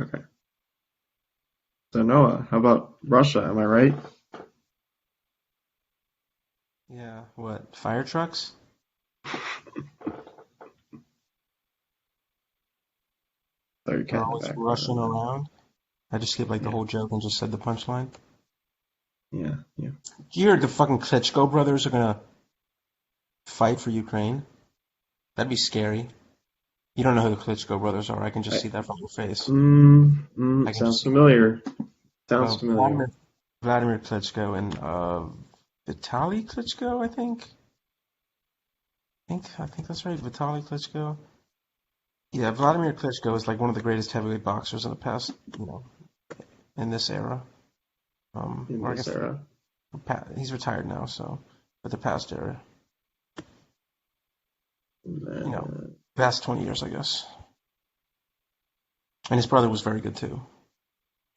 Okay. So Noah, how about Russia? Am I right? Yeah, what? Fire trucks? Throw your They're cat in the always bag for that. rushing around. I just skipped like the Yeah, whole joke and just said the punchline. yeah, yeah. You heard the fucking Klitschko brothers are gonna fight for Ukraine? That'd be scary. You don't know who the Klitschko brothers are. I can just I, see that from your face. I can just sounds see familiar. Sounds familiar. Vladimir Klitschko and Vitaly Klitschko, I think. I think that's right. Vitaly Klitschko. Yeah, Vladimir Klitschko is like one of the greatest heavyweight boxers in the past, in this era. In Or I this guess era. he's retired now, so but the past era, you know, Uh, past 20 years, I guess. And his brother was very good too.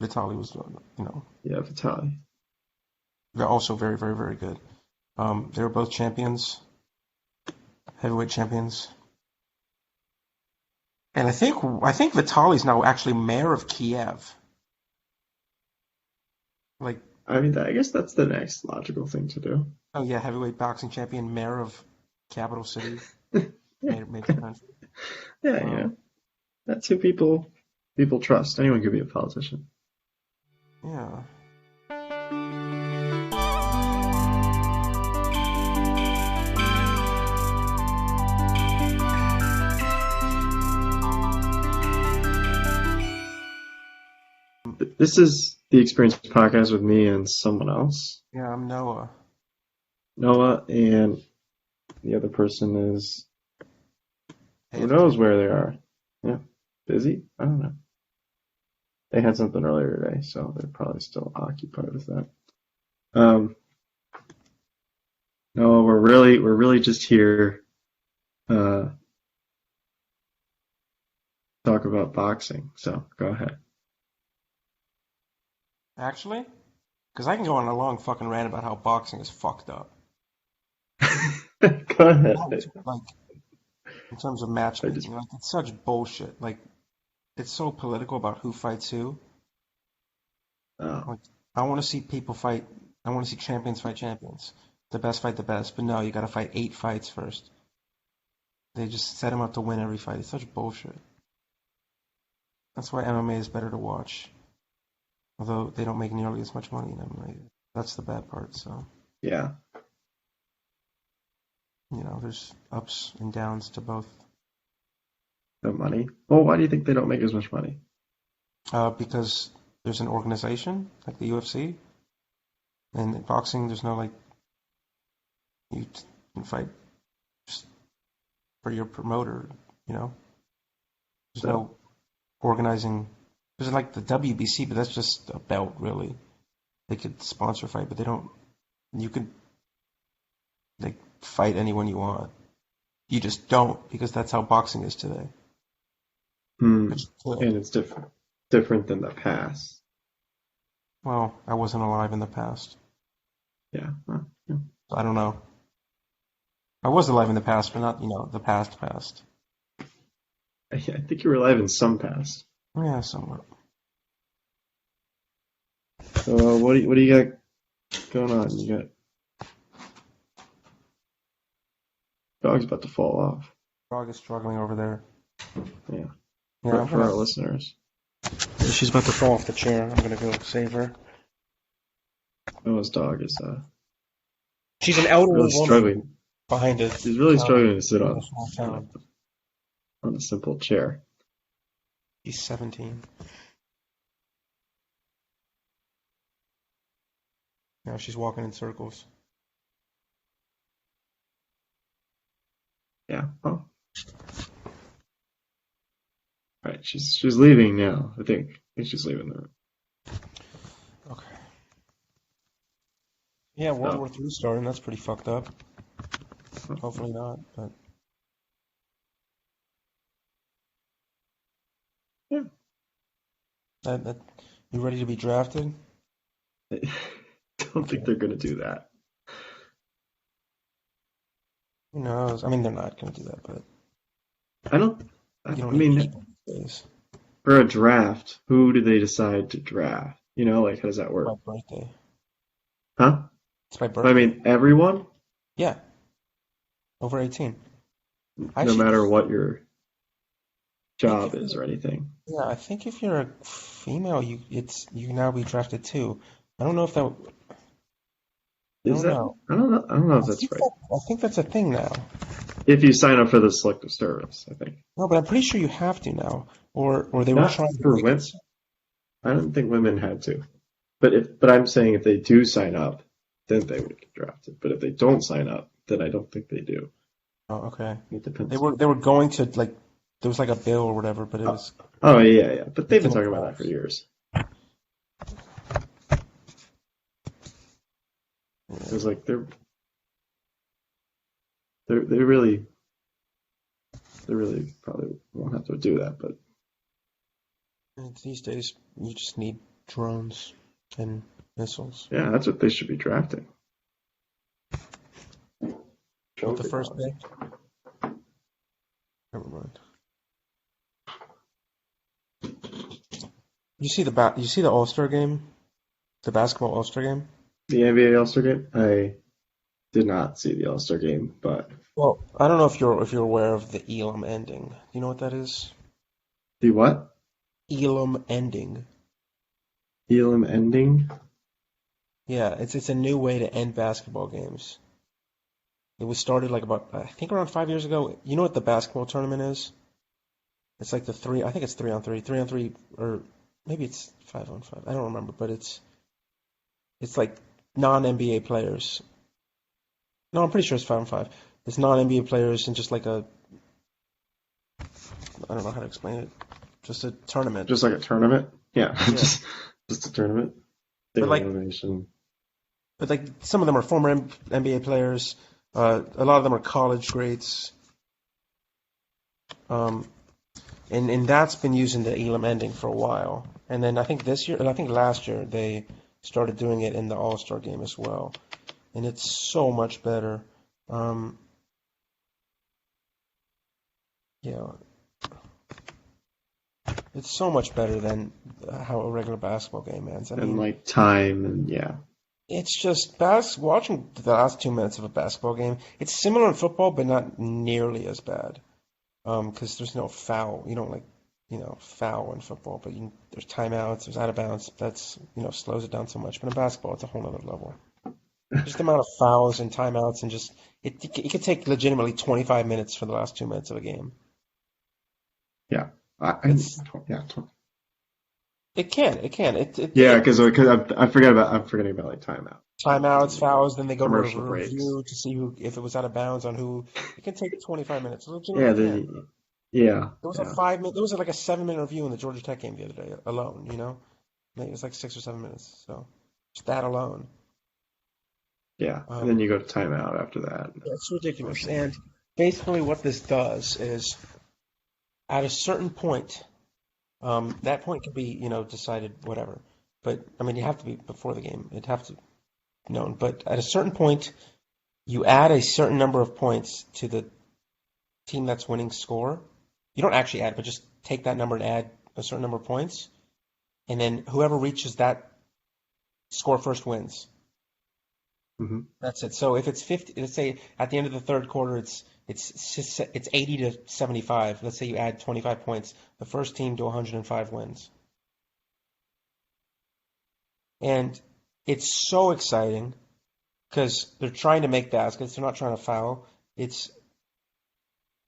Vitaly was, yeah, Vitaly. they're also very, very, very good. They were both champions, heavyweight champions. And I think Vitaly's now actually mayor of Kiev. Like, I mean, I guess that's the next logical thing to do. oh yeah, heavyweight boxing champion, mayor of capital city, Yeah, major country. yeah, Um, that's who people trust. Anyone could be a politician. yeah. This is the Experience podcast with me and someone else, Yeah, I'm Noah. Noah, and the other person is who knows AFK. where they are. Yeah, busy? I don't know. They had something earlier today, so they're probably still occupied with that. Um, no, we're really just here uh talk about boxing. So go ahead. Actually, because I can go on a long fucking rant about how boxing is fucked up. Go ahead. Not like in terms of I just matchmaking, like it's such bullshit. Like it's so political about who fights who. oh, Like I want to see people fight. I want to see champions fight champions. The best fight the best, but no, you got to fight 8 fights first. They just set him up to win every fight. It's such bullshit. That's why MMA is better to watch. Although they don't make nearly as much money in MMA. That's the bad part. So, yeah, there's ups and downs to both. the money. Well, why do you think they don't make as much money? Because there's an organization like the UFC, and in boxing there's no like you can fight just for your promoter. You know, there's So, no organizing. There's like the WBC, but that's just a belt, really. They could sponsor a fight, but they don't. You could like fight anyone you want. You just don't because that's how boxing is today. hmm, But you could. and it's different than the past. Well, I wasn't alive in the past. Yeah, well, yeah. So I don't know. I was alive in the past, but not, the past past. I think you were alive in some past. Yeah, somewhat. So, what do you got going on? You got dog's about to fall off. Dog is struggling over there. Yeah, Yeah, for I'm for gonna. our listeners. She's about to fall off the chair. I'm gonna go save her. Noah's dog is She's an elderly really woman struggling. behind a She's really counter struggling to sit in a on small on town. a simple chair. She's 17. Now she's walking in circles. Yeah. Oh, right. She's leaving now. I think she's leaving the room. Okay. Yeah, World So, War III starting. That's pretty fucked up. oh, Hopefully not, but yeah. that you ready to be drafted? I don't think Okay. they're gonna do that. Who knows? I mean, they're not gonna do that, but I don't. You don't I need mean, people these days. for a draft, who do they decide to draft? Like how does that My work? birthday. Huh? It's my I birthday. mean, everyone, Yeah, over 18. no Actually, matter what your I think job if is you're, or anything. yeah, I think if you're a female, you can now be drafted too. I don't know if that. I Is don't that? know. I don't know. I don't know if that's right. I think that's a thing now. If you sign up for the selective service, I think. No, but I'm pretty sure you have to now, or they were Not trying to for make it. women. I don't think women had to. But I'm saying if they do sign up, then they would get drafted. But if they don't sign up, then I don't think they do. Oh, okay. It They depends. were they were going to like there was like a bill or whatever, but Oh, oh yeah, yeah. But it they've been didn't talking about that for pass. years. Because Yeah. like they really probably won't have to do that. But And these days, you just need drones and missiles yeah, that's what they should be drafting. with Drone the first technology. pick. Never mind. You see the All-Star game, the basketball All-Star game. The NBA All-Star game. I did not see the All-Star game, but Well, I don't know if you're aware of the Elam ending. Do you know what that is? the what? Elam ending. Elam ending. Yeah, it's a new way to end basketball games. It was started like about I think around 5 years ago. You know what the basketball tournament is? It's like the three. I think it's 3-on-3, 3-on-3, or maybe it's 5-on-5. I don't remember, but it's like non-NBA players. No, I'm pretty sure it's 5-on-5. It's non-NBA players and just like I don't know how to explain it. Just a tournament. Just like a tournament. Yeah, Yeah, just a tournament. but Single like elimination. but like some of them are former NBA players. A lot of them are college greats. Um, and that's been using the Elam ending for a while. And then I think this year, and I think last year, they started doing it in the All Star game as well. And it's so much better. Um, yeah, it's so much better than how a regular basketball game ends. I And mean, like time and yeah. it's just watching the last 2 minutes of a basketball game. It's similar in football, but not nearly as bad. Because there's no foul. You don't foul in football, but there's timeouts, there's out of bounds. That's slows it down so much. But in basketball, it's a whole other level. Just the amount of fouls and timeouts and just it could take legitimately 25 minutes for the last 2 minutes of a game. Yeah. I It's yeah. it can it Yeah, did. because I'm forgetting about like timeout. Timeouts, fouls, then they go to Commercial a breaks. review to see who if it was out of bounds on who. It can take 25 minutes. It Yeah, legitimately can. the yeah, There was a yeah, 5 minute. There was like a 7 minute review in the Georgia Tech game the other day alone. Maybe it was like 6 or 7 minutes. So just that alone. yeah. And then Um, you go to timeout after that. it's ridiculous. Commercial. And basically, what this does is, at a certain point, that point could be, decided whatever. But I mean, you have to be before the game. It'd have to be known. But at a certain point, you add a certain number of points to the team that's winning score. You don't actually add, but just take that number and add a certain number of points, and then whoever reaches that score first wins. Hmm. That's it. So if it's 50, let's say at the end of the third quarter, it's 80 to 75. Let's say you add 25 points. The first team to 105 wins, and it's so exciting because they're trying to make baskets. They're not trying to foul. It's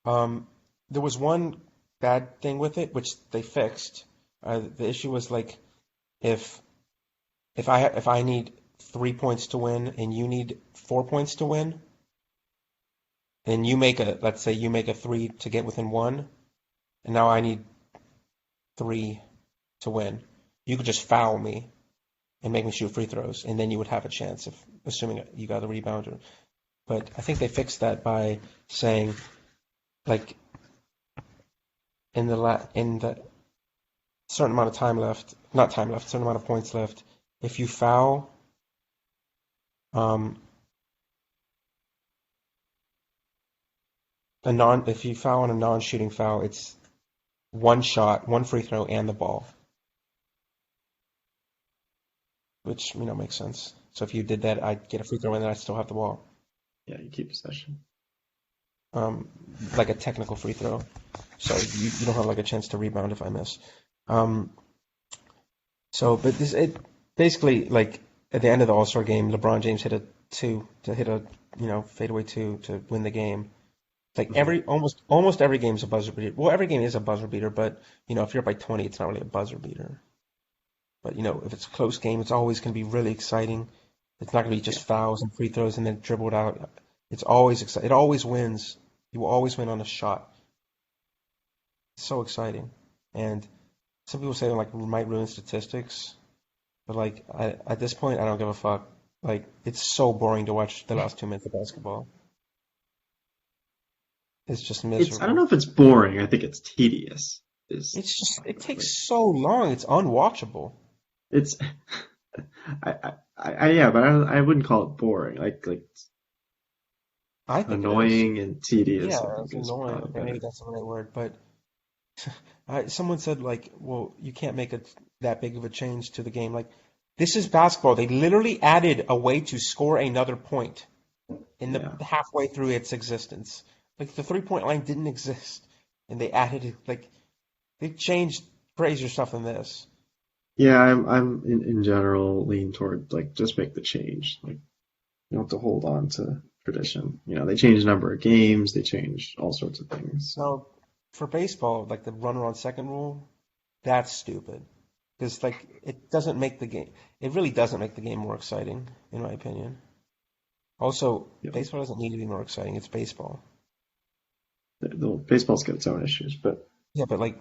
um, there was one bad thing with it which they fixed. The issue was like if if I need 3 points to win and you need 4 points to win, and let's say you make a three to get within one, and now I need three to win. You could just foul me and make me shoot free throws, and then you would have a chance, if assuming you got a rebounder. But I think they fixed that by saying, like, in the certain amount of time left, not time left, certain amount of points left, if you foul, um, if you foul on a non-shooting foul, one shot, one free throw, and the ball, which makes sense. So if you did that, I'd get a free throw and then I'd still have the ball. Yeah, you keep possession. Um, like a technical free throw. So you don't have like a chance to rebound if I miss. Um, but this it basically like at the end of the All-Star game, LeBron James hit a two to hit a fadeaway two to win the game. Like Mhm. almost every game is a buzzer beater. Well, every game is a buzzer beater, but if you're up by 20, it's not really a buzzer beater. But if it's a close game, it's always going to be really exciting. It's not going to be Yeah, just fouls and free throws and then dribbled out. It's always exciting. It always wins. You will always win on a shot. It's so exciting. And some people say like it might ruin statistics, but like at this point, I don't give a fuck. Like it's so boring to watch the last 2 minutes of basketball. It's just I don't know miserable. if it's boring. I think it's tedious. Is It like takes so long. It's unwatchable. it's yeah, but I wouldn't call it boring. Like I think it is. annoying and tedious, Yeah, I think it's is annoying. probably Okay, maybe better. that's the right word, but someone said like, well, you can't make that big of a change to the game. Like, this is basketball. They literally added a way to score another point in the Yeah. halfway through its existence. Like the 3-point line didn't exist, and they added it. Like they changed crazier stuff than this. Yeah, I'm in general lean toward like just make the change. Like you don't have to hold on to tradition. They change the number of games, they change all sorts of things. So Now, for baseball, like the runner on second rule, that's stupid because like it doesn't make the game. It really doesn't make the game more exciting, in my opinion. Also, you know, baseball doesn't need to be more exciting. It's baseball. baseball's got its own issues, but Yeah, but like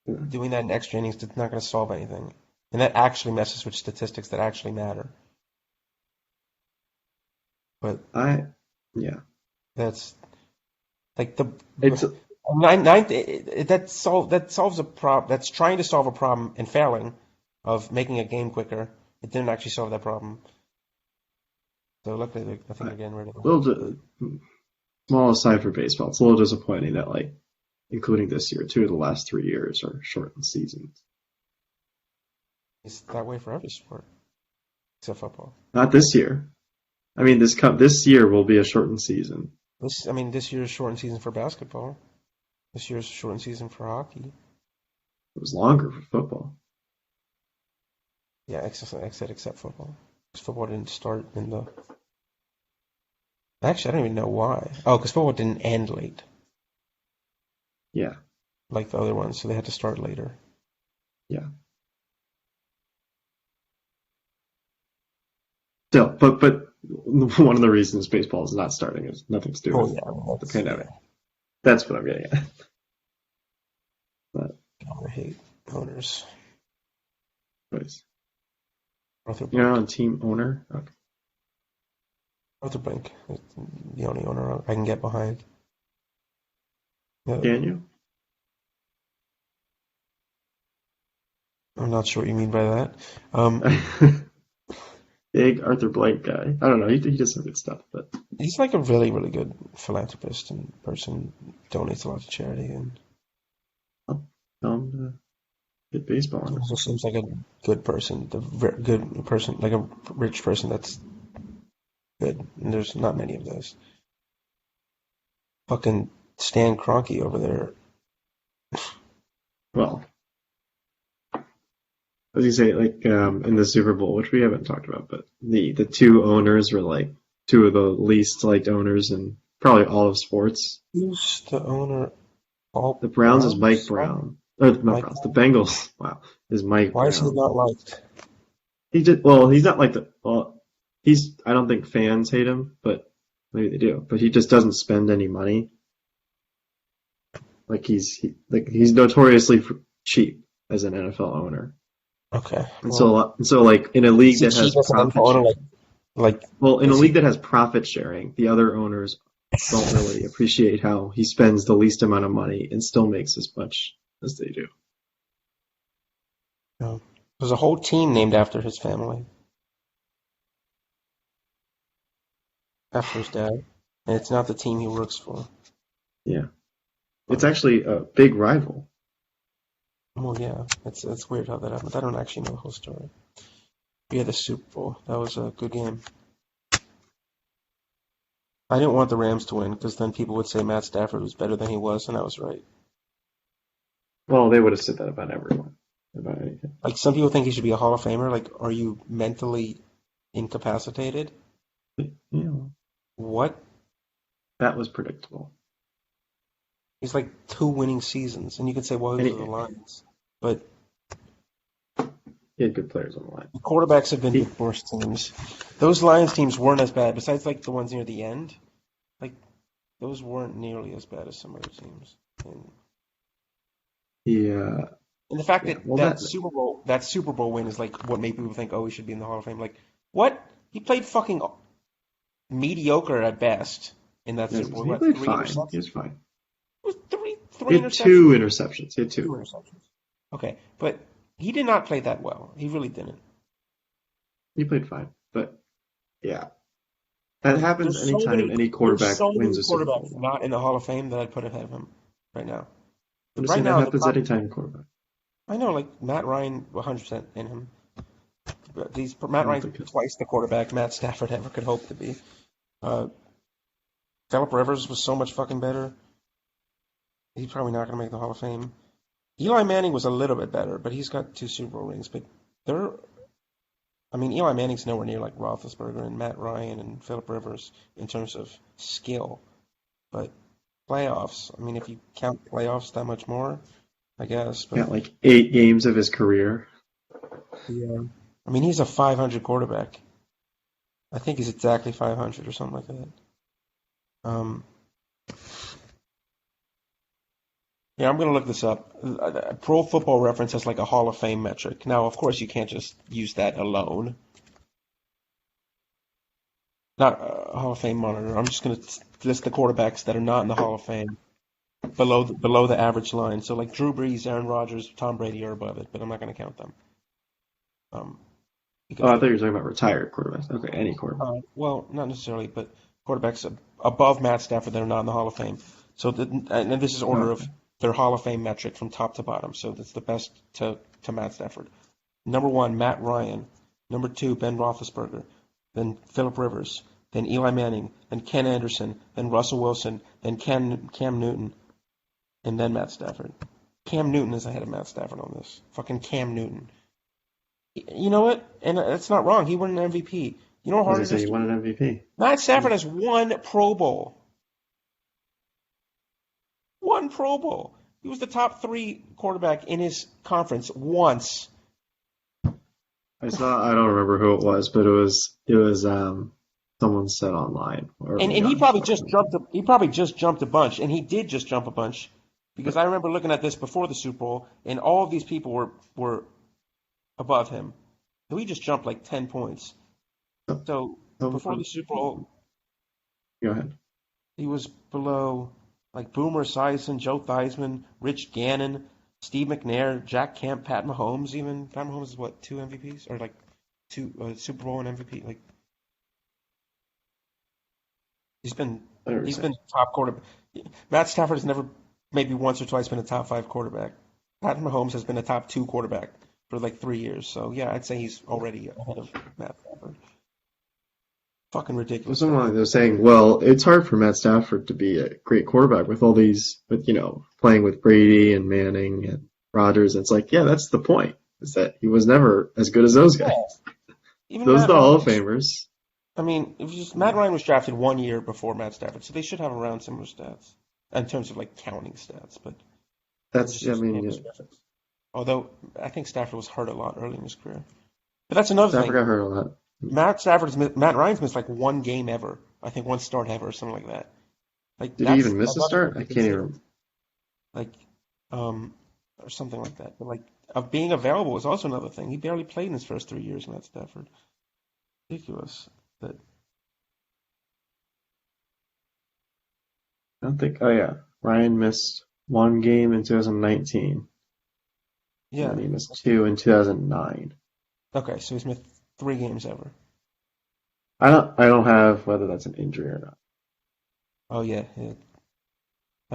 uh, doing that in extra innings is not going to solve anything. And that actually messes with statistics that actually matter. But I yeah, that's like the it's ninth that solves a problem. That's trying to solve a problem and failing of making a game quicker. It didn't actually solve that problem. So luckily, I think a they're getting rid of it. little small aside for baseball. It's a little disappointing that like including this year, 2 of the last 3 years are shortened seasons. It's that way for every sport except football. Not this year. I mean, this year will be a shortened season. This year's shortened season for basketball. This year's shortened season for hockey. It was longer for football. Yeah, except football. 'Cause football didn't start in the. Actually, I don't even know why. Oh, because football didn't end late Yeah, like the other ones, so they had to start later. yeah. Still, but one of the reasons baseball is not starting is nothing to do Oh with yeah, the that's pandemic. That's what I'm getting at. But I hate owners. anyways, Arthur you're not Blank. on team owner. Okay. Arthur Blank is the only owner I can get behind. Can Uh, you? I'm not sure what you mean by that. Um, Big Arthur Blank guy. I don't know. He does some good stuff, but he's like a really, really good philanthropist and person. Donates a lot to charity and I'll tell him to get baseball on also this. seems like a good person. Good person, like a rich person that's good. And there's not many of those. Fucking Stan Kroenke over there. Well, as you say, like in the Super Bowl, which we haven't talked about, but the two owners were like two of the least liked owners in probably all of sports. Who's the owner? All The Browns is Mike Browns? Brown. Or not Mike Browns. The Brown? Bengals. Wow, is Mike Why is he Brown. not liked? He's not like the well. I don't think fans hate him, but maybe they do. But he just doesn't spend any money. Like he's notoriously cheap as an NFL owner. Okay, And well, so like in a is league he that cheap has as an profit NFL owner? sharing. Like, Well, in a is league he? that has profit sharing, the other owners don't really appreciate how he spends the least amount of money and still makes as much as they do. No. There's a whole team named after his family, after his dad, and it's not the team he works for. Yeah. It's But actually a big rival. Well, yeah, it's weird how that happened. I don't actually know the whole story. But yeah, the Super Bowl. That was a good game. I didn't want the Rams to win because then people would say Matt Stafford was better than he was, and I was right. Well, they would have said that about everyone, about anything. Like some people think he should be a Hall of Famer. Like, are you mentally incapacitated? You know, What? that was predictable. He's like two winning seasons, and you can say, well, he And was the Lions, but he had good players on the line. the quarterbacks have been He, with worse teams. Those Lions teams weren't as bad. Besides, like the ones near the end, like those weren't nearly as bad as some other teams. And, he, and the fact yeah. that Well, that that Super Bowl win is like what made people think, oh, he should be in the Hall of Fame. Like, what? He played fucking mediocre at best in that Super Bowl. he What, played three fine. He interceptions? was fine. It was He three had two interceptions. interceptions. He had Two two. interceptions. Okay, but he did not play that well. He really didn't. He played fine. But yeah, that Like, happens anytime any there's quarterback so wins many a Super quarterbacks Bowl. not in the Hall of Fame that I'd put ahead of him right now. I'm just Right saying that now, the happens top. anytime a quarterback. I know, like Matt Ryan, 100% in him. But I Matt don't Ryan's think it. twice the quarterback Matt Stafford ever could hope to be. Uh, Philip Rivers was so much fucking better. He's probably not going to make the Hall of Fame. Eli Manning was a little bit better, but he's got two Super Bowl rings. But they're, I mean, Eli Manning's nowhere near like Roethlisberger and Matt Ryan and Philip Rivers in terms of skill. But playoffs, I mean, if you count playoffs that much more, I guess. But Got like 8 games of his career. yeah, I mean, he's a 500 quarterback. I think he's exactly 500 or something like that. Um, yeah, I'm gonna look this up. Pro Football Reference has like a Hall of Fame metric. Now, of course, you can't just use that alone. Not Hall of Fame monitor. I'm just gonna list the quarterbacks that are not in the Hall of Fame below the average line. So like Drew Brees, Aaron Rodgers, Tom Brady are above it, but I'm not gonna count them. Um, Oh, because I thought they're you were talking about retired quarterbacks. Okay, any quarterback. well, not necessarily, but quarterbacks above Matt Stafford that are not in the Hall of Fame. So and this is Oh, order of okay. their Hall of Fame metric from top to bottom. So that's the best to Matt Stafford. Number one, Matt Ryan. Number two, Ben Roethlisberger. Then Philip Rivers. Then Eli Manning. Then Ken Anderson. Then Russell Wilson. Then Cam Newton. And then Matt Stafford. Cam Newton is ahead of Matt Stafford on this. Fucking Cam Newton. You know what? And it's not wrong. He won an MVP. You know how As hard I it say, is you to won do? an MVP. Matt Yeah. Stafford has one Pro Bowl. One Pro Bowl. He was the top three quarterback in his conference once. I saw. I don't remember who it was, but it was someone said online And early and he on. probably just jumped he probably just jumped a bunch, and he did just jump a bunch, because I remember looking at this before the Super Bowl, and all of these people were above him. So he just jumped like 10 points. So before the Someone, Super Bowl, go ahead. he was below like Boomer Esiason, Joe Theismann, Rich Gannon, Steve McNair, Jack Kemp, Pat Mahomes. Even Pat Mahomes is what, two MVPs or like two Super Bowl and MVP. Like he's been I he's understand. been top quarterback. Matt Stafford has never, maybe once or twice, been a top five quarterback. Pat Mahomes has been a top two quarterback for like 3 years. So yeah, I'd say he's already ahead of Matt Stafford. Fucking Well, ridiculous that someone way. was saying, well, it's hard for Matt Stafford to be a great quarterback with all these, with playing with Brady and Manning and Rodgers. It's like, yeah, that's the point. Is that he was never as good as those guys. Yeah, even Those are Matt the Hall of Ryan. Famers. I mean, it was just Matt Ryan was drafted 1 year before Matt Stafford, so they should have around similar stats in terms of like counting stats, but they're That's, just I using mean, Yankees reference. Although I think Stafford was hurt a lot early in his career. But that's another Stafford thing. got hurt a lot. Matt Ryan's missed like one game ever. I think one start ever or something like that. Like Did he even that's miss a another thing start? to I can't consider. even. Like or something like that. But like of being available is also another thing. He barely played in his first 3 years, Matt Stafford. Ridiculous. But I don't think. Oh yeah, Ryan missed one game in 2019, and then yeah. he missed two in 2009. Okay, so he's missed 3 games ever. I don't have whether that's an injury or not. Oh yeah, that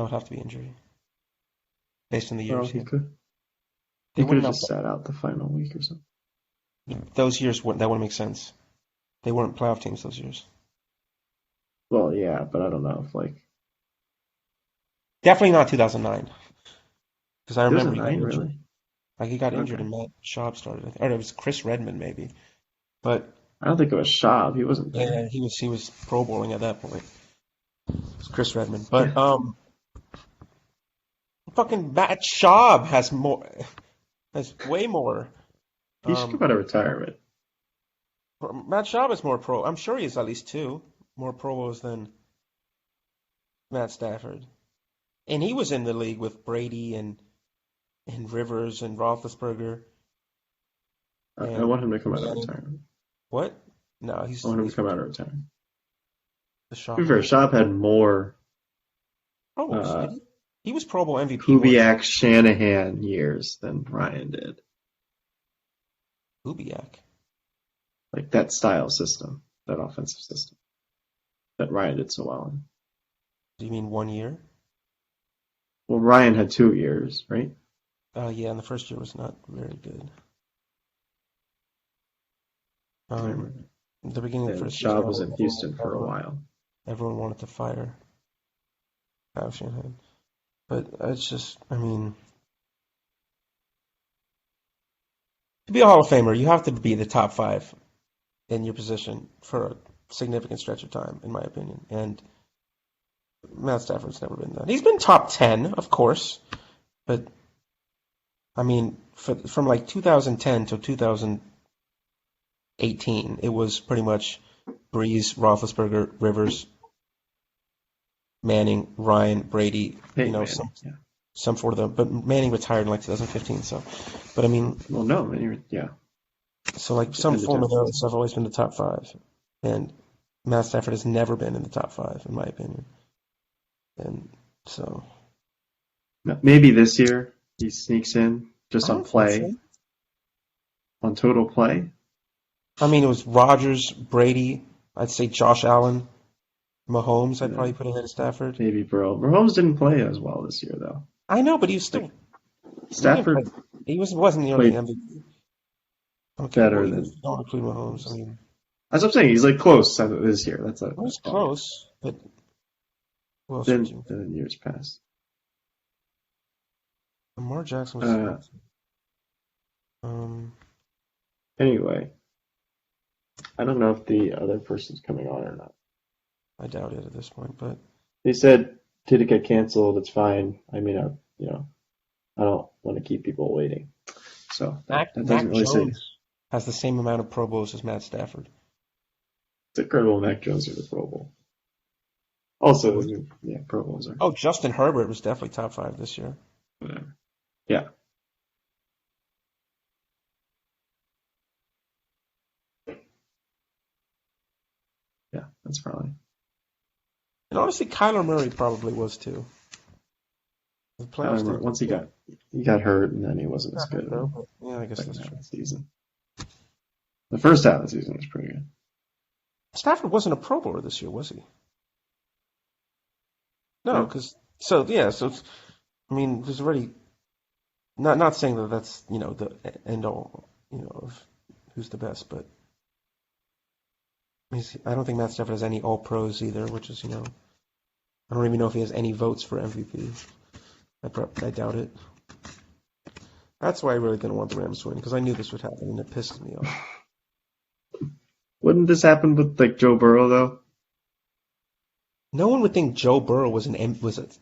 would have to be injury based on the Well, years. he Yeah. could. They He could wouldn't have have just sat out the final week or something. those years. That wouldn't make sense. They weren't playoff teams those years. Well, yeah, but I don't know if like Definitely not 2009 because I remember he got 2009 injured. really. Like he got injured Okay, and Matt Schaub started. Or it was Chris Redmond maybe, but I don't think it was Schaub. He wasn't there. yeah, he was Pro Bowling at that point. It was Chris Redmond, Yeah, but fucking Matt Schaub has way more. he should come Um, out of retirement. Matt Schaub is more pro. I'm sure he has at least two more Pro Bowls than Matt Stafford, and he was in the league with Brady and Rivers and Roethlisberger I and want him to come out of Manning. retirement. What? No, I want him to he's come out of retirement. the To Schaub be fair, one. Schaub had more Pro Bowls. uh, Did he? He was Pro Bowl MVP once. Kubiak Shanahan years than Ryan did. Kubiak. Like that style system, that offensive system that Ryan did so well in. Do you mean 1 year? Well, Ryan had 2 years, right? Yeah, and the first year was not very good. I remember. The beginning of the And first season, Schaub was in Houston for a while. everyone wanted to fire Kyle Shanahan. But it's just, I mean, to be a Hall of Famer, you have to be the top five in your position for a significant stretch of time, in my opinion. And Matt Stafford's never been that. He's been top 10, of course, but I mean, from like 2010 to 2018, it was pretty much Breeze, Roethlisberger, Rivers, Manning, Ryan, Brady, Hey, man. Yeah. some for them. But Manning retired in like 2015, so. But I mean, Well, no, man. Yeah. so like some Ended form of up. those have always been the top five, and Matt Stafford has never been in the top five, in my opinion. And so Maybe this year he sneaks in just I on don't think play, so. on total play. I mean, it was Rodgers, Brady. I'd say Josh Allen, Mahomes. I'd Yeah, probably put ahead of Stafford. maybe Burrow. Mahomes didn't play as well this year, though. I know, but he was Like still he didn't play. Stafford He wasn't nearly played MVP. Okay, well, better you than don't include Mahomes. I Mahomes. mean, That's what I'm saying. He's like close this year. That's it was all. close, but who else would you? Than in years past. Lamar Jackson was. Uh, Um, anyway, I don't know if the other person's coming on or not. I doubt it at this point, but They said did it get canceled? It's fine. I mean, I don't want to keep people waiting. So that Mac doesn't really say. Jones has the same amount of Pro Bowls as Matt Stafford. It's incredible Mac Jones are the Pro Bowl. Also, yeah, Pro Bowls are Oh, Justin Herbert was definitely top five this year. whatever. Yeah. Yeah, that's probably. And honestly, Kyler Murray probably was too. The playoffs didn't. Once he got hurt and then he wasn't as good in though, the but yeah, I guess second that's half true. of the season. The first half of the season was pretty good. Stafford wasn't a Pro Bowler this year, was he? No, No. because I mean, there's already not saying that that's the end all of who's the best, but I don't think Matt Stafford has any All Pros either, which is I don't even know if he has any votes for MVP. I doubt it. That's why I really didn't want the Rams to win because I knew this would happen and it pisses me off. Wouldn't this happen with like Joe Burrow though? No one would think Joe Burrow was a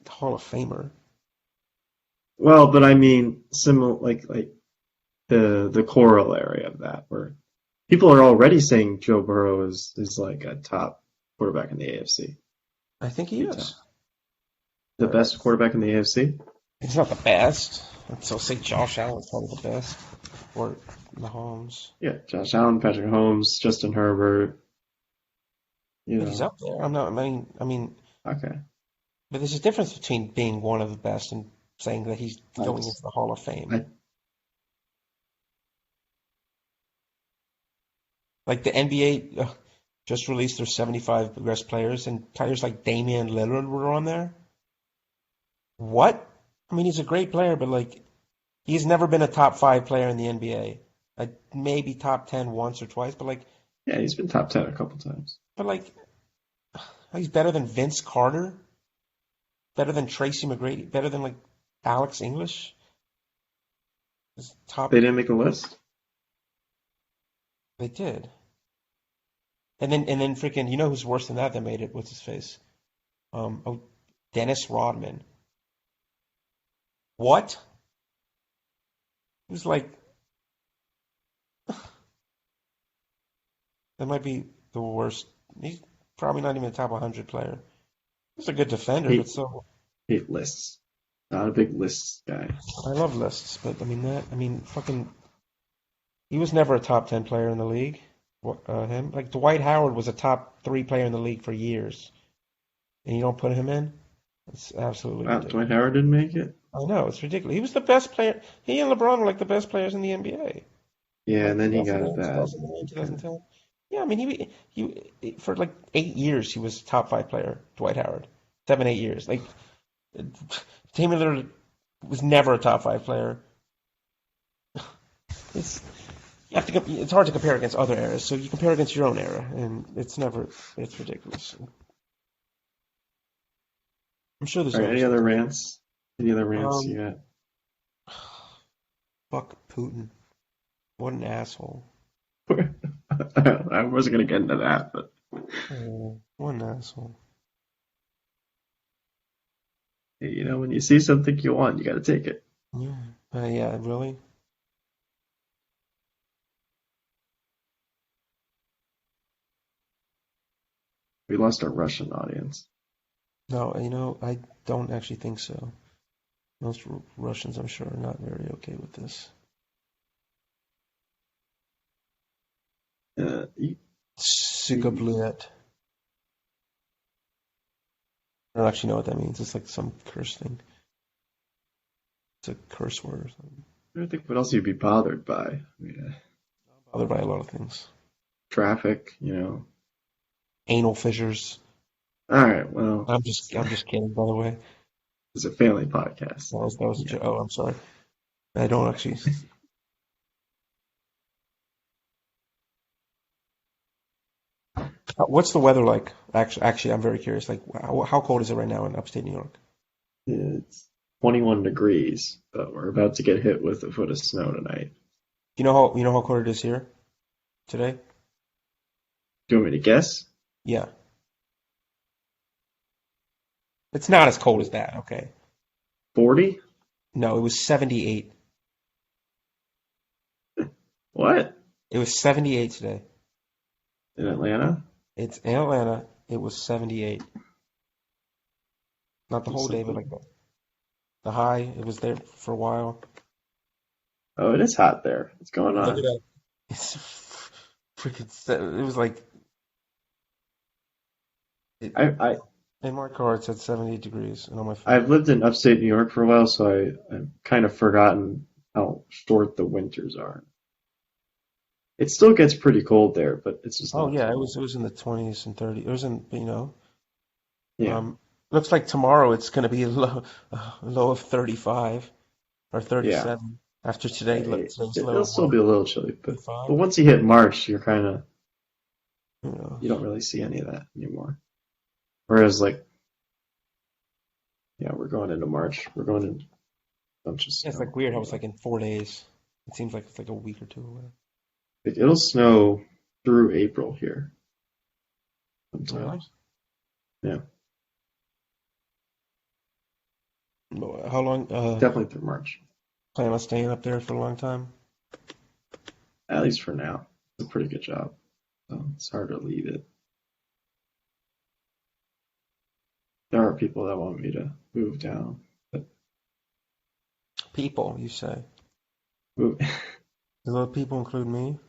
Hall of Famer. Well, but I mean, similar like the corollary of that, where people are already saying Joe Burrow is like a top quarterback in the AFC. I think he is. The best quarterback in the AFC? He's not the best. I'd still say Josh Allen's probably the best. Or Mahomes. Yeah, Josh Allen, Patrick Mahomes, Justin Herbert. But he's up there. I mean, Okay. but there's a difference between being one of the best and saying that he's going into the Hall of Fame. Like the NBA just released their 75 best players, and players like Damian Lillard were on there. What? I mean, he's a great player, but like, He's never been a top 5 player in the NBA. Maybe top 10 once or twice, but Yeah, he's been top 10 a couple times. like he's better than Vince Carter, better than Tracy McGrady, better than Alex English. He's They top. didn't make a list? They did. And then freaking, you know who's worse than that made it? What's his face? Oh, Dennis Rodman. What? He was like, that might be the worst. He's probably not even a top 100 player. He's a good defender, but Hate, so hate lists. Not a big lists guy. I love lists, but fucking, he was never a top 10 player in the league. Him, like Dwight Howard was a top 3 player in the league for years, and you don't put him in? It's absolutely Wow, ridiculous. Dwight Howard didn't make it? I know, it's ridiculous. He was the best player. He and LeBron were like the best players in the NBA. Yeah, Like and then he got a 2008, bad 2009, kind of. 2010. Yeah, I mean, he for like 8 years he was top 5 player. Dwight Howard, 7, 8 years. Like Damian Lillard was never a top 5 player. It's it's hard to compare against other eras. So you compare against your own era, and it's ridiculous. I'm sure there's All right, other any stuff. other rants? Any other rants you Um, got? fuck Putin. What an asshole. I wasn't gonna get into that, but What an asshole. hey, when you see something you want, you gotta take it. Yeah. Yeah, really? We lost our Russian audience. No, I don't actually think so. Most Russians, I'm sure, are not very okay with this. You, you, Sugabliet. I don't actually know what that means. It's like some curse thing. It's a curse word or something. I don't think what else you'd be bothered by. I mean, Bothered by a lot of things. traffic. Anal fissures. All right, well, I'm just kidding, by the way. it's a family podcast. That was a Yeah. joke. Oh, I'm sorry. I don't actually. What's the weather like? Actually, I'm very curious. Like, how cold is it right now in upstate New York? It's 21 degrees, but we're about to get hit with a foot of snow tonight. You know how cold it is here today? Do you want me to guess? Yeah, it's not as cold as that. Okay. 40? No, it was 78. What? It was 78 today. In Atlanta? It's in Atlanta. It was 78. Not the It's whole day, but like, like the high. It was there for a while. oh, it is hot there. What's going Look at on? that. It's freaking. It was like it, I, I, in my car. It said 78 degrees, and on my phone. I've lived in upstate New York for a while, so I've kind of forgotten how short the winters are. It still gets pretty cold there, but it's just Oh not yeah, too it cold. was it was in the 20s and 30s. It was in Yeah. um. Looks like tomorrow it's going to be a low of 35 or Yeah. 37. After today, today's low It'll of still what? be a little chilly, but 35. once you hit March, Yeah. you don't really see any of that anymore. Whereas like, yeah, we're going into March. We're going in a bunch of Yeah, it's like snow. weird how it's like in 4 days. It seems like it's like a week or two away. It'll snow through April here Really? sometimes. Yeah, How long? definitely through March. Plan on staying up there for a long time? At least for now. It's a pretty good job. So it's hard to leave it. There are people that want me to move down, but People, you say? move, Do those people include me?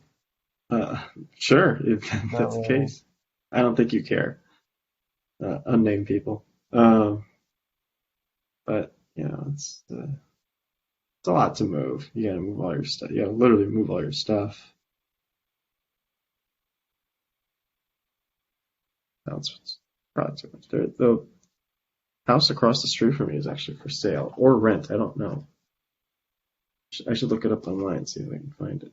uh, sure, if Not that's the really. case. I don't think you care. Unnamed people. But it's a lot to move. You gotta move all your stuff. You gotta literally move all your stuff. That's probably too much. The house across the street from me is actually for sale or rent. I don't know. I should look it up online, see if I can find it.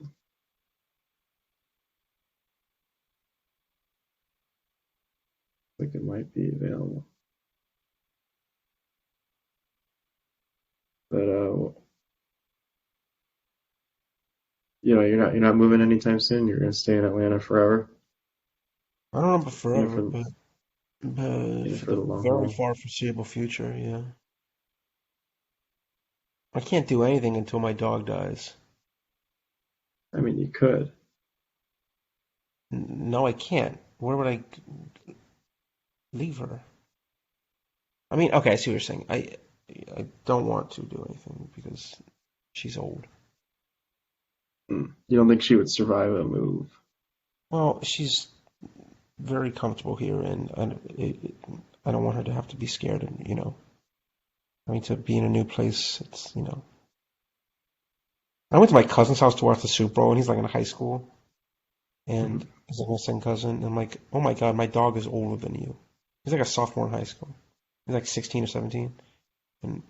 I think it might be available. But you're not moving anytime soon. You're gonna stay in Atlanta forever. I don't know about You know, forever, for but for for the the long very haul. far foreseeable future, yeah. I can't do anything until my dog dies. I mean, you could. No, I can't. Where would I leave her? I mean, okay, I see what you're saying. I don't want to do anything because she's old. You don't think she would survive a move? Well, she's very comfortable here, and I don't want her to have to be scared, and I mean, to be in a new place, it's. I went to my cousin's house to watch the Super Bowl, and he's like in high school, and Mhm. he's like my second cousin, and I'm like, oh my God, my dog is older than you. He's like a sophomore in high school. He's like 16 or 17, and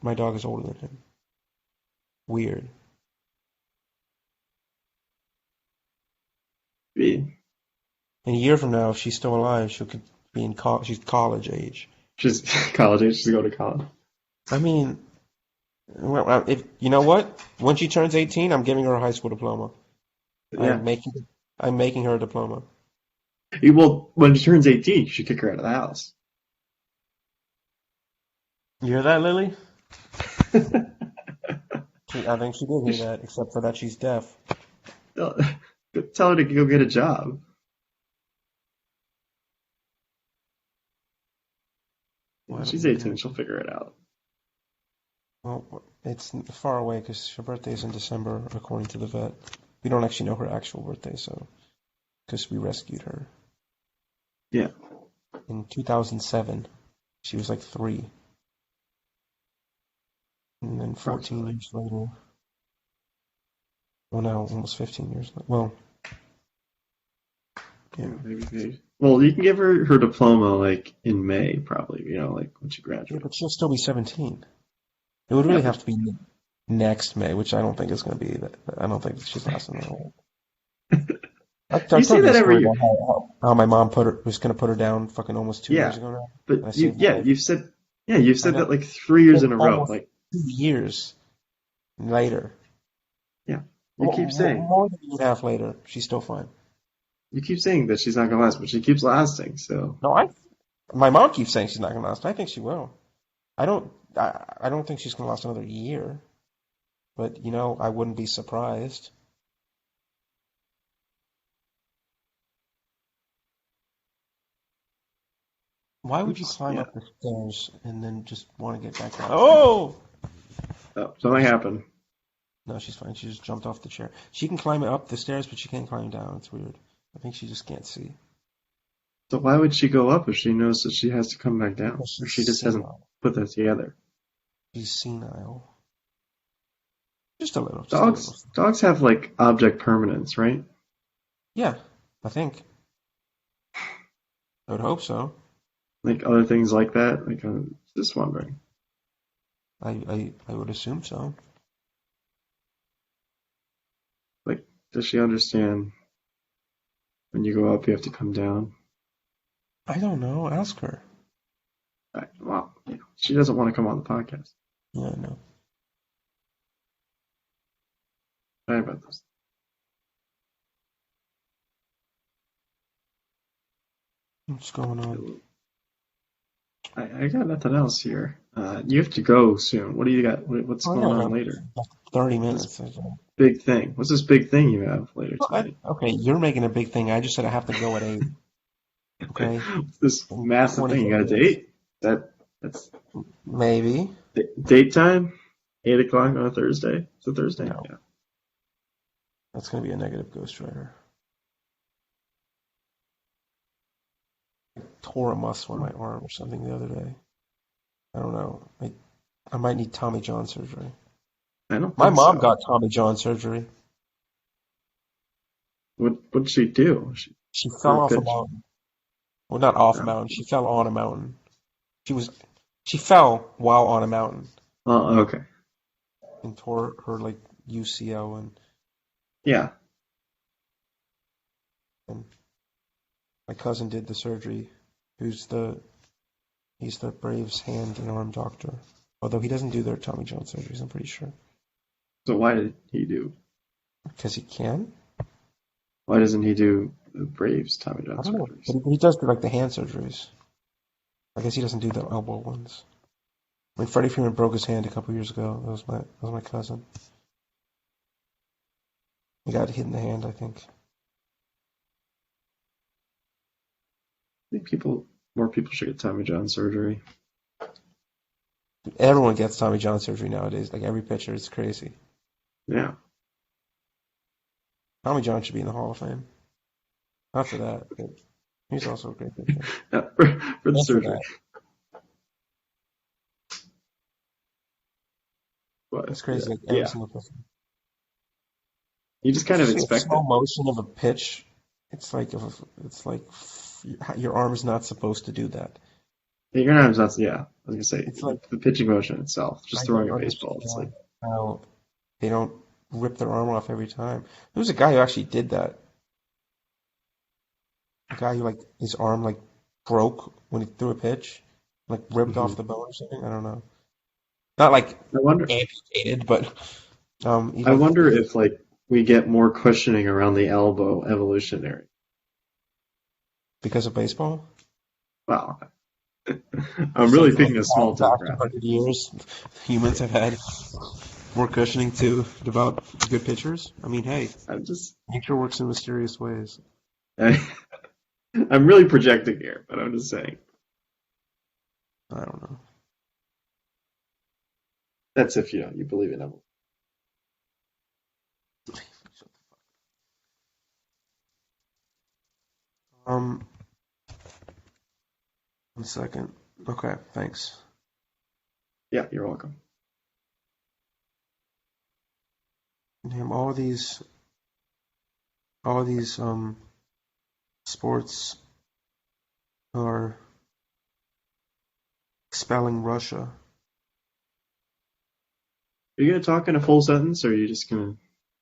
my dog is older than him. Weird. Be In a year from now, if she's still alive, she could be she's college age. She's college age. She's going to college. I mean, well, if you know what? When she turns 18, I'm giving her a high school diploma. Yeah. I'm making I'm making her a diploma. Well, when she turns 18, you should kick her out of the house. You hear that, Lily? I think she did hear that, except for that she's deaf. Tell tell her to go get a job. Why don't She's you get 18. it? She'll figure it out. Well, it's far away because her birthday's in December, according to the vet. We don't actually know her actual birthday, so because we rescued her Yeah. in 2007. She was like 3, and then 14 Approximately. years later. Well, now almost 15 years later. Well, Yeah, yeah, maybe. Well, you can give her diploma like in May, probably. Like when she yeah, graduates. but she'll still be 17. It would Yeah, really but have to be next May, which I don't think is going to be that. I don't think she's lasting that long. I you say told you the that every story year. about how my mom was going to put her down fucking almost 2 years Yeah, ago now, but and I saved her yeah, life. you've I said know. that like 3 years Well, in a row. almost Like, 2 years later, yeah, you keep saying more than a year and a half later, she's still fine. you keep saying that she's not gonna last, but she keeps lasting. So No, my mom keeps saying she's not going to last. I think she will. I don't think she's going to last another year, but I wouldn't be surprised. Why would you oops, climb yeah. up the stairs and then just want to get back down? Oh! Oh, something happened. No, she's fine. She just jumped off the chair. She can climb up the stairs, but she can't climb down. It's weird. I think she just can't see. So why would she go up if she knows that she has to come back down, Because or she's she just hasn't senile. put that together? She's senile. Just a little. Just a little. Dogs have like object permanence, right? Yeah, I think. I would hope so. Like other things like that. Like I'm just wondering. I would assume so. Like, does she understand when you go up, you have to come down? I don't know. Ask her. Well, she doesn't want to come on the podcast. Yeah, I know. Sorry about this. What's going on? I got nothing else here. You have to go soon. What do you got? What's Oh, going yeah, on later? like 30 This minutes. big thing. What's this big thing you have later tonight? Okay, you're making a big thing. I just said I have to go at 8. Okay? What's this In massive thing? You 24 got a minutes. date? That's Maybe. date time? 8 o'clock on a Thursday? It's a Thursday? No, Yeah. that's going to be a negative ghostwriter. Tore a muscle in my arm or something the other day. I don't know. I might need Tommy John surgery. I don't My think mom so. got Tommy John surgery. What did she do? She She threw fell a off a pitch? mountain. Well, not off a No. mountain. She fell on a mountain. She was she fell while on a mountain Oh, okay. and tore her like UCL Yeah. and my cousin did the surgery. Who's the He's the Braves hand and arm doctor. Although he doesn't do their Tommy John surgeries, I'm pretty sure. So why did he do? Because he can? Why doesn't he do the Braves Tommy John I don't know. surgeries? But he does do like the hand surgeries. I guess he doesn't do the elbow ones. When Freddie Freeman broke his hand a couple years ago, that was my cousin. He got hit in the hand, I think. I think more people should get Tommy John surgery. Everyone gets Tommy John surgery nowadays. Like every pitcher, it's crazy. Yeah. Tommy John should be in the Hall of Fame. Not for that, but he's also a great pitcher. Yeah, for the Not for surgery. that. But It's crazy. Like every yeah. single person. You just kind of See a expect it. slow motion of a pitch. It's like your arm is not supposed to do that. Your arm's not, yeah, I was gonna say It's like the pitching motion itself, just I throwing don't a baseball. It's like understand how they don't rip their arm off every time. There was a guy who actually did that. A guy who like his arm like broke when he threw a pitch, like ripped off mhm. the bone or something. I don't know. Not like I wonder. amputated, but he I like wonder if like we get more cushioning around the elbow evolutionary. because of baseball. Wow, You I'm really think like picking a small after demographic. 100 years, humans have had more cushioning to develop good pitchers? I mean, hey, I'm just, nature works in mysterious ways. I, I'm really projecting here, but I'm just saying I don't know. that's if you believe in evolution. Um, 1 second. Okay, thanks. Yeah, you're welcome. Damn, all these sports are expelling Russia. Are you gonna talk in a full sentence, or are you just gonna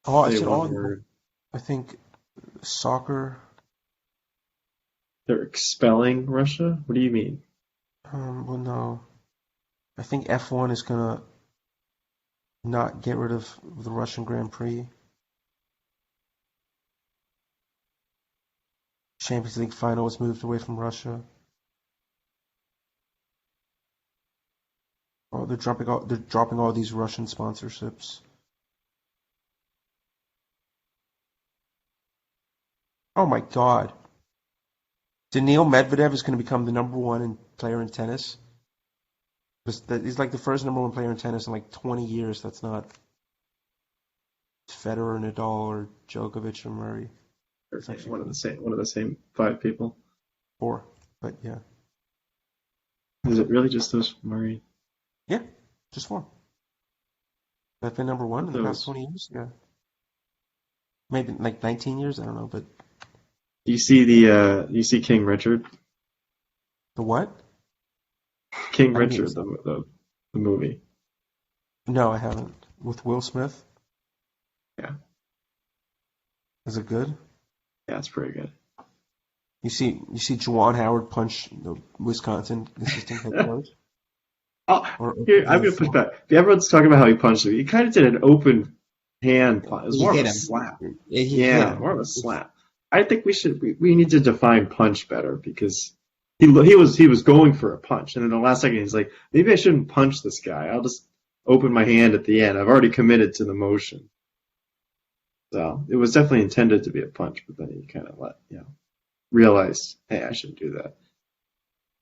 Oh, I say said one all. word? I think soccer. They're expelling Russia? What do you mean? Well, no. I think F1 is gonna not get rid of the Russian Grand Prix. Champions League final was moved away from Russia. Oh, they're dropping all these Russian sponsorships. Oh my God. Daniil Medvedev is going to become the number one player in tennis. He's like the first number one player in tennis in like 20 years. That's not Federer, Nadal, or Djokovic or Murray. Or It's actually one of the same five people. four. But yeah. Is it really just those Murray? Yeah, just four. That's been number one in the past Those. 20 years. Yeah. Maybe like 19 years. I don't know. But You see King Richard? the what? King I didn't even Richard, see. the movie. No, I haven't. With Will Smith. Yeah, Is it good? yeah, it's pretty good. You see Juwan Howard punch the Wisconsin assistant head coach? Oh, Or here, I'm Dave gonna push Ford? back. Everyone's talking about how he punched him. He kind of did an open hand punch. It was He more of hit a him. slap. Yeah, he hit Yeah, him. more of a slap. I think we need to define punch better because he was going for a punch, and then the last second he's like, maybe I shouldn't punch this guy. I'll just open my hand at the end. I've already committed to the motion. So it was definitely intended to be a punch, but then he kind of realized, hey, I shouldn't do that.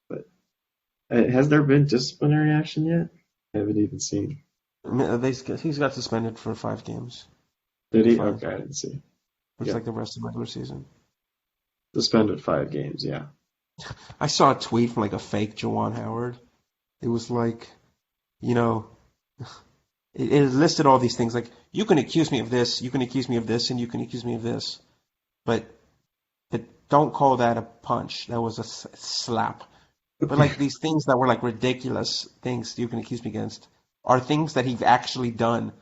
But has there been disciplinary action yet? I haven't even seen. I mean, he's got suspended for 5 games Did and he? fined, Okay, I didn't see. which is Yeah, like the rest of the regular season. suspended 5 games. Yeah. I saw a tweet from like a fake Juwan Howard. It was like, you know, it listed all these things like you can accuse me of this, you can accuse me of this, and you can accuse me of this, but don't call that a punch. That was a slap. But like these things that were like ridiculous things you can accuse me against are things that he's actually done.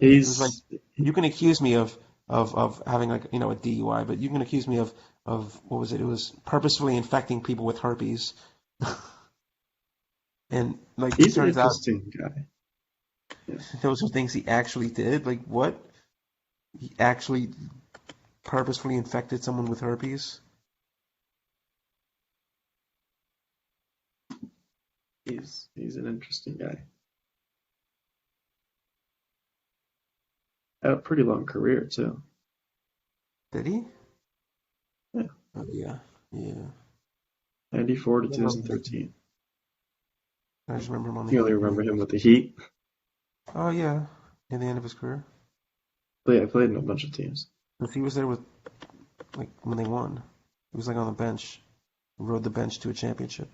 It was like He's you can accuse me of having like a DUI, but you can accuse me of what was it? It was purposefully infecting people with herpes, and like it he's an turns out interesting guy. Yeah, those are things he actually did. Like what? He actually purposefully infected someone with herpes? he's an interesting guy. Had a pretty long career too. Did he? Yeah, Oh yeah, yeah. 94 I to remember him on the Heat. 2013. I just remember him on the You only Heat when he remember him was. with the Heat. Oh yeah, in the end of his career, I played in a bunch of teams. 'cause he was there with like when they won. He was like on the bench, rode the bench to a championship,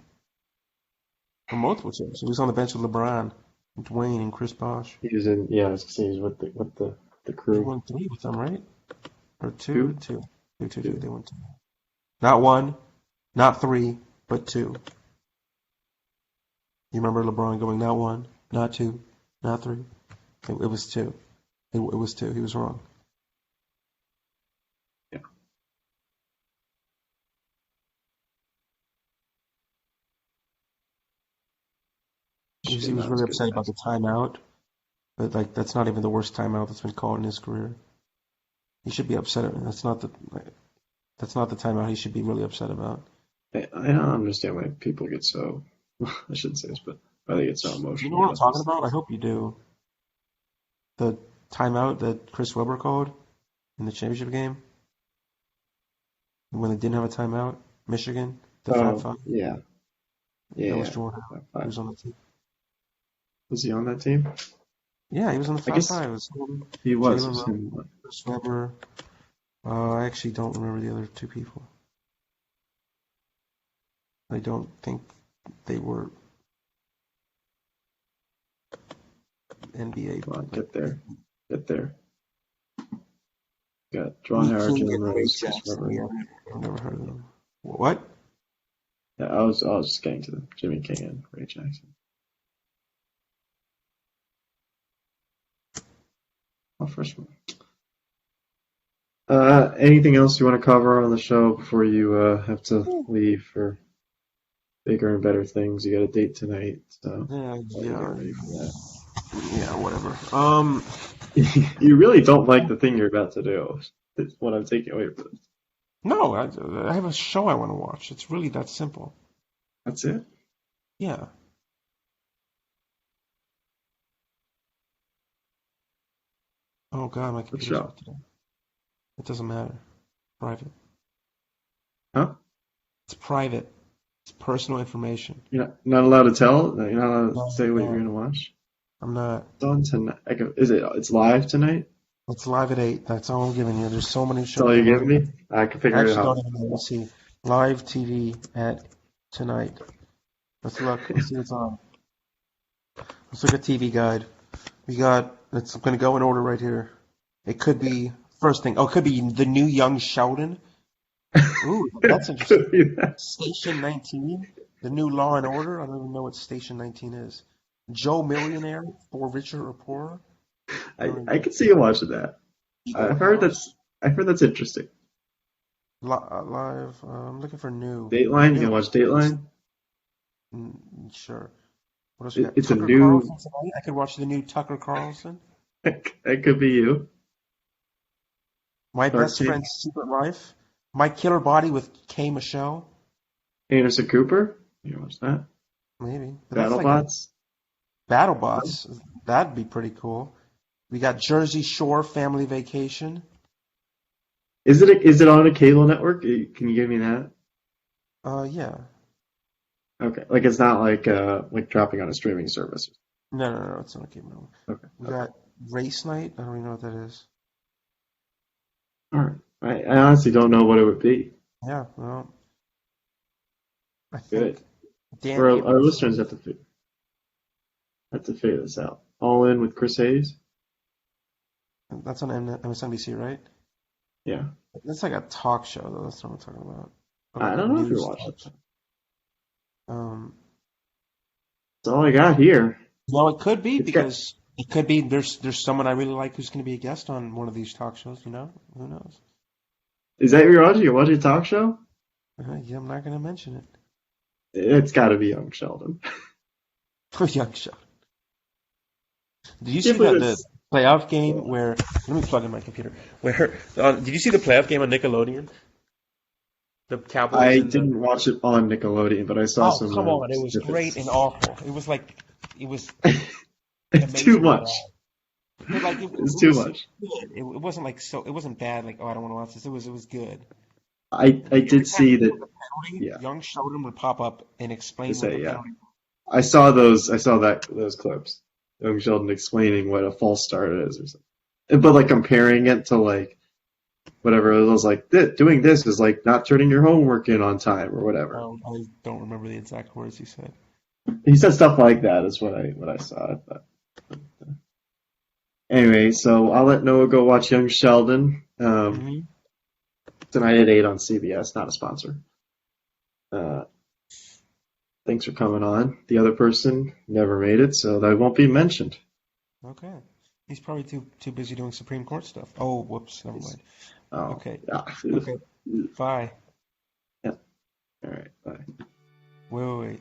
or multiple championships. He was on the bench with LeBron, and Dwayne, and Chris Bosh. He was in, yeah, I was gonna say he's with the He crew. won three with them, right? Or two, Two, two, two, two, two. two. They won two. Not one, not three, but two. You remember LeBron going not one, not two, not three. It was two. It was two. He was wrong. Yeah, He shit, was not as really good as upset about the basketball. timeout, but like that's not even the worst timeout that's been called in his career. He should be upset. That's not the timeout he should be really upset about. I don't understand why people get so. I shouldn't say this, but why they get so Do you know emotional what I'm about talking these about? I things. hope you do. The timeout that Chris Webber called in the championship game when they didn't have a timeout, Michigan, the Fat Oh Five. yeah, yeah, That was yeah. Jordan Howard. He was on the team. Was he on that team? Yeah, he was on the I Fat guess Five. It was him, he was. It Jalen was Rose, him. Chris Webber. I actually don't remember the other two people. I don't think they were NBA. Come on, Like get there, get there. Got John Jimmy Howard, King Jalen and Ray Rose, Chris Jackson. Webber. Yeah, I've never heard of them. What? Yeah, I was just getting to them. Jimmy King and Ray Jackson. Oh, first one. Anything else you want to cover on the show before you have to leave for bigger and better things? You got a date tonight, so Yeah, gotta get yeah, ready for that. yeah, whatever. You really don't like the thing you're about to do. It's what I'm taking away from this. No, I have a show I want to watch. It's really that simple. That's it? Yeah. Oh God, my What computer's show? out today. It doesn't matter. Private. Huh? It's private. It's personal information. You're not allowed to tell? You're not allowed to No, say I'm what you're not. gonna watch? I'm not. It's on tonight. Is it? It's live tonight? It's live at 8. That's all I'm giving you. There's so many That's all shows I you're want giving to. me? I can I figure it actually out. don't even know. Let's see. Live TV at tonight. Let's look. Let's see what's on. Let's look at TV guide. We got. It's going to go in order right here. It could be first thing. Oh, it could be the new Young Sheldon. Ooh, that's interesting. Could be that. Station 19, the new Law and Order. I don't even know what Station 19 is. Joe Millionaire, for richer or poorer. I don't even I know. could see you watching that. Eagle I've heard House, that's I've heard that's interesting. live. I'm looking for new. Dateline, you New. gonna watch Dateline? Sure. What else we got? It's a Tucker new. Carlson tonight. I could watch the new Tucker Carlson. That could be you. My Shark Best Tank. Friend's Secret Life. My Killer Body with K. Michelle. Anderson Cooper. You gonna watch that? Maybe. But that's like a BattleBots. BattleBots. That'd be pretty cool. We got Jersey Shore Family Vacation. Is it on a cable network? Can you give me that? Yeah. Okay, like it's not like dropping on a streaming service. No, no, no, it's not a cable. Okay, We okay, got Race Night. I don't even know what that is. all right. I honestly don't know what it would be. Yeah, well, I Good. think Dan Or our Abrams. listeners have to figure this out. All in with Chris Hayes. That's on MSNBC, right? Yeah. That's like a talk show, though. That's not what I'm talking about. Or I like a don't know if you're news watching talk show. that. Um, That's all I got here. no, it could be It's got because It could be there's someone I really like who's going to be a guest on one of these talk shows. Who knows? Is that what you're watching? You're watching a talk show? Yeah, I'm not going to mention it. It's got to be Young Sheldon. Young show. Did you I can't see believe the it's. playoff game where? Let me plug in my computer. Where? Did you see the playoff game on Nickelodeon? The Cowboys I and the. didn't watch it on Nickelodeon, but I saw Oh, some come on! It was great snippets. and awful. It was like it was It's too amazing and much. bad. But like It's it too was much. good. It wasn't like so. It wasn't bad. Like, oh, I don't want to watch this. It was good. I Every did time see there that. was a penalty, Yeah, young Sheldon would pop up and to explain what the say yeah. penalty. I saw those. I saw those clips. Young Sheldon explaining what a false start is, or something. But like comparing it to like whatever it was like doing this is like not turning your homework in on time or whatever. I don't remember the exact words he said. He said stuff like that is what I saw. But anyway, so I'll let Noah go watch Young Sheldon Hmm. tonight at 8 on CBS. Not a sponsor. Uh, thanks for coming on. The other person never made it, so that won't be mentioned. Okay. He's probably too busy doing Supreme Court stuff. Oh, whoops. Never mind. Oh, Okay. yeah. Okay. Bye. Yeah. All right. Bye. Wait.